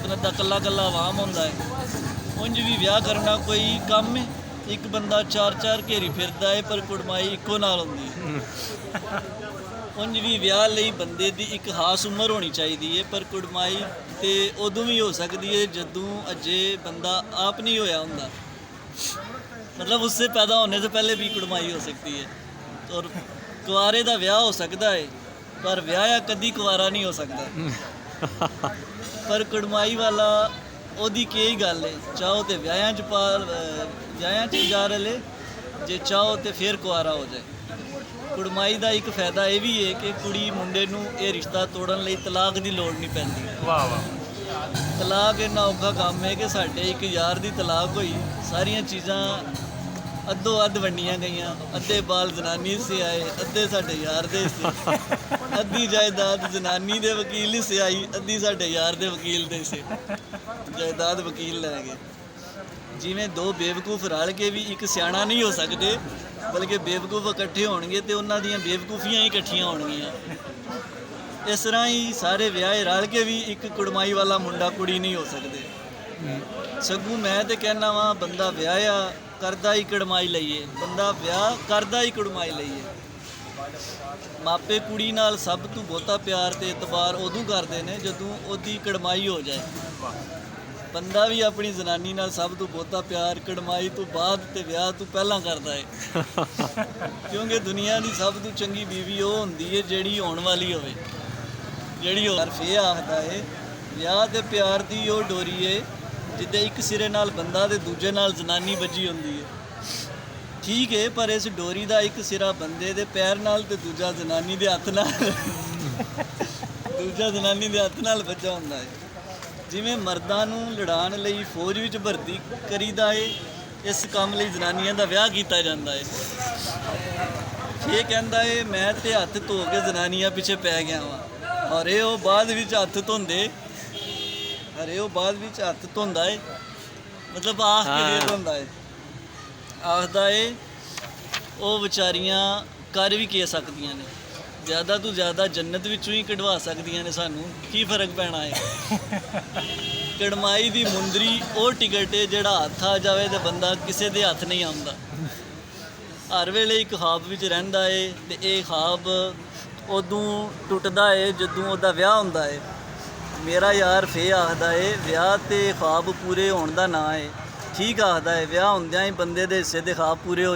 सल्तनत का कल्ला कल्ला आवाम होंदा है। उंज भी विआह करना कोई कम है? एक बंदा चार चार घेरी फिरदा है पर कुड़माई इक्को नाल हुंदी है। उंज भी विआह लई बंदे दी एक खास उम्र होनी चाहिए है, पर कुड़माई तो उदों भी हो सकती है जदों अजे बंदा आप नहीं होया हुंदा, मतलब उससे पैदा होने से पहले भी कुड़माई हो सकती है। और कुआरे का विआह हो सकता है पर विआह कदी कुआरा नहीं हो सकता। पर कुड़माई वाला ओदी की गल है, चाहो तो विआह च जा रले, जे चाहो तो फिर कुआरा हो जाए। कुड़माई का एक फायदा यह भी है कि कुड़ी मुंडे नूं ये रिश्ता तोड़न लई तलाक की लोड़ नहीं पैंदी। वाह वाह। तलाक इन्ना औखा काम है कि साडे एक यार की तलाक हुई, सारिया चीज़ां अद्धो अद्ध वंडियां गईयां, अद्धे बाल जनानी से आए, अद्धे साडे यार दे से, अद्धी जायदाद जनानी दे वकील से आई, अद्धी साडे यार दे वकील दे से, जायदाद वकील लै गए। जिवें दो बेवकूफ रल के भी एक सियाणा नहीं हो सकते, बल्कि बेवकूफ इकट्ठे होणगे तो उन्हां दीयां बेवकूफियां ही इकट्ठियां होणगियां। इस तरह ही सारे विआह रल के भी एक कुड़माई वाला मुंडा कुड़ी नहीं हो सकते। सगों मैं तो कहना वा बंदा विआहिया करदा ही कुड़माई लईए, बंदा विआह करदा ही कुड़माई लईए। मापे कुड़ी नाल सब तो बहुता प्यार ते इतबार उदों करते हैं जदों उहदी कुड़माई हो जाए। बंदा भी अपनी जनानी नाल सब तो बहुता प्यार कुड़माई तो बाद ते विआह तो पहला करता है। क्योंकि दुनिया की सब तो चंगी बीवी वो होंदी है जिहड़ी होने वाली होवे, जिहड़ी हरफ ये आखदा है विआह ते प्यार की वो डोरी है जिद्दे एक सिरे नाल बंदा ते दूजे नाल जनानी बजी होंदी है। ठीक है, पर इस डोरी का एक सिरा बंदे दे पैर नाल ते दूजा जनानी दे हत्थ नाल दूजा जनानी दे हत्थ नाल बजा हुंदा है। जिवें मर्दां नूं लड़ाण लई फौज विच भर्ती करीदा है, इस काम लई जनानियां दा विआह कीता जांदा है। ये कहंदा है मैं ते हत्थ धो के जनानियां पिछे पै गया वां, और ये बाद विच हत्थ धोंदे, अरे वो बाद विच हत्थ धोंदा है, मतलब आख के धोंदा है, आखदा है वो विचारियां कर भी के सकदियां ने, ज़्यादा तो ज़्यादा जन्नत विचों ही कढवा सकदियां ने, सानू की फर्क पैना है। कड़माई की मुंदरी वो टिकट है जिहड़ा हत्थ आ जाए तो बंदा किसी दे हत्थ नहीं आउंदा। हर वेले एक ख्वाब विच रहिंदा है ते ये ख्वाब उदों टुटदा है जदों उहदा विआह हुंदा है। मेरा यार फे आखदा है विआह ते ख्वाब पूरे होने का ना है। ठीक आखदा है, विआह हुंदियां ही बंदे दे हिस्से दे ख्वाब पूरे हो